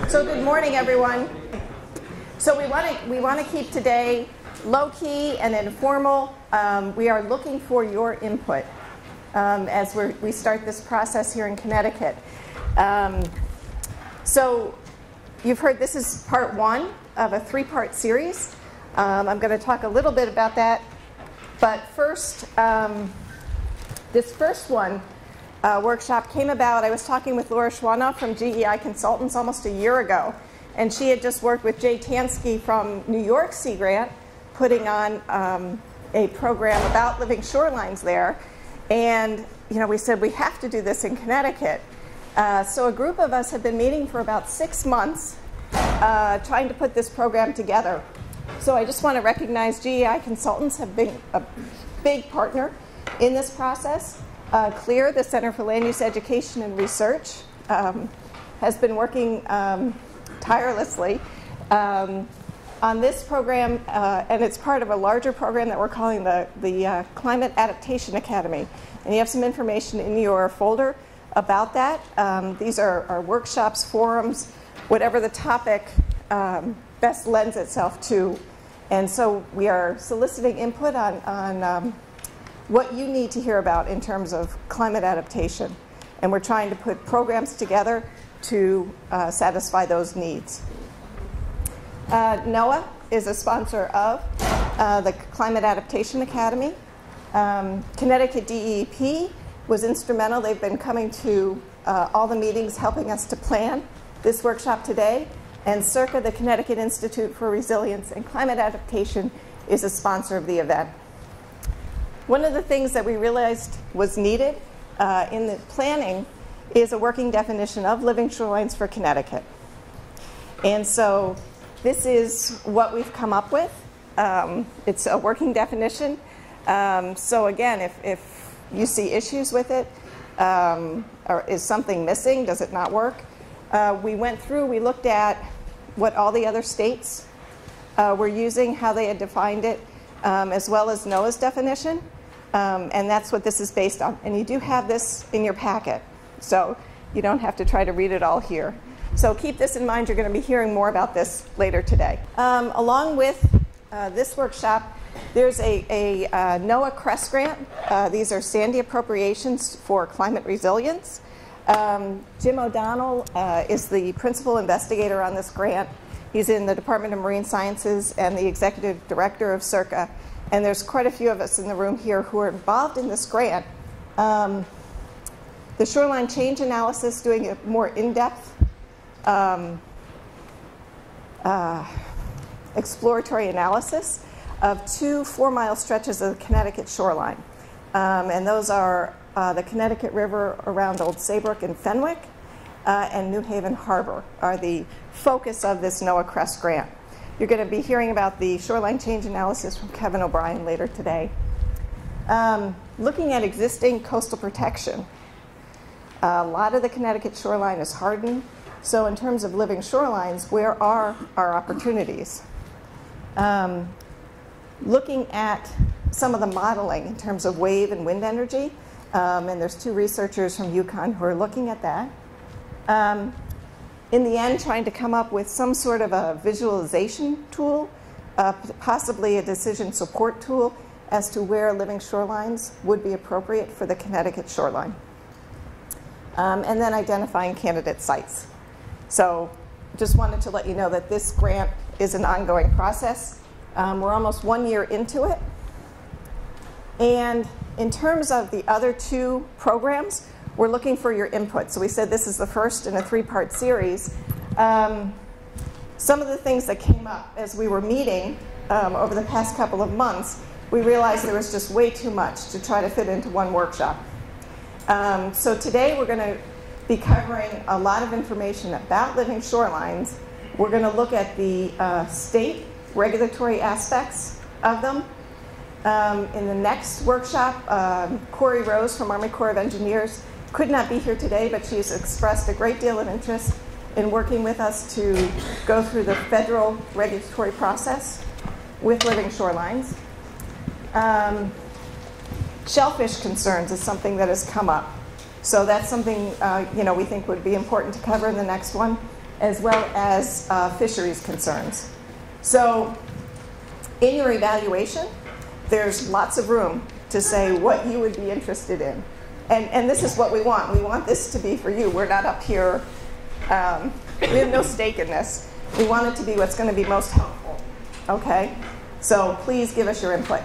So good morning, everyone. So we want to keep today low-key and informal. We are looking for your input as we start this process here in Connecticut. So you've heard this is part one of a three-part series. I'm going to talk a little bit about that. But first, this first one workshop came about. I was talking with Laura Schwanoff from GEI Consultants almost a year ago. And she had just worked with Jay Tansky from New York Sea Grant, putting on a program about living shorelines there. And we said, we have to do this in Connecticut. So a group of us have been meeting for about 6 months, trying to put this program together. So I just want to recognize GEI Consultants have been a big partner in this process. CLEAR, the Center for Land Use Education and Research, has been working tirelessly on this program, and it's part of a larger program that we're calling the Climate Adaptation Academy. And you have some information in your folder about that. These are workshops, forums, whatever the topic best lends itself to. And so we are soliciting input on what you need to hear about in terms of climate adaptation. And we're trying to put programs together to satisfy those needs. NOAA is a sponsor of the Climate Adaptation Academy. Connecticut DEP was instrumental. They've been coming to all the meetings, helping us to plan this workshop today. And CIRCA, the Connecticut Institute for Resilience and Climate Adaptation, is a sponsor of the event. One of the things that we realized was needed in the planning is a working definition of living shorelines for Connecticut. And so this is what we've come up with. It's a working definition. So again, if you see issues with it, or is something missing, does it not work? We went through, we looked at what all the other states were using, how they had defined it, as well as NOAA's definition. And that's what this is based on. And you do have this in your packet, so you don't have to try to read it all here. So keep this in mind. You're going to be hearing more about this later today. Along with this workshop, there's a NOAA CRESS grant. These are Sandy appropriations for climate resilience. Jim O'Donnell is the principal investigator on this grant. He's in the Department of Marine Sciences and the executive director of CIRCA. And there's quite a few of us in the room here who are involved in this grant. The shoreline change analysis, doing a more in-depth exploratory analysis of 2 4-mile stretches of the Connecticut shoreline. And those are the Connecticut River around Old Saybrook and Fenwick, and New Haven Harbor are the focus of this NOAA CRESS grant. You're going to be hearing about the shoreline change analysis from Kevin O'Brien later today. Looking at existing coastal protection, a lot of the Connecticut shoreline is hardened. So in terms of living shorelines, where are our opportunities? Looking at some of the modeling in terms of wave and wind energy, and there's 2 researchers from UConn who are looking at that. In the end, trying to come up with some sort of a visualization tool, possibly a decision support tool as to where living shorelines would be appropriate for the Connecticut shoreline. And then identifying candidate sites. So just wanted to let you know that this grant is an ongoing process. We're almost 1 year into it. And in terms of the other 2 programs, we're looking for your input. So we said this is the first in a 3-part series. Some of the things that came up as we were meeting over the past couple of months, we realized there was just way too much to try to fit into one workshop. So today we're going to be covering a lot of information about living shorelines. We're going to look at the state regulatory aspects of them. In the next workshop, Corey Rose from Army Corps of Engineers could not be here today, but she's expressed a great deal of interest in working with us to go through the federal regulatory process with living shorelines. Shellfish concerns is something that has come up. So that's something we think would be important to cover in the next one, as well as fisheries concerns. So in your evaluation, there's lots of room to say what you would be interested in. And this is what we want. We want this to be for you. We're not up here, we have no stake in this. We want it to be what's going to be most helpful, okay? So please give us your input.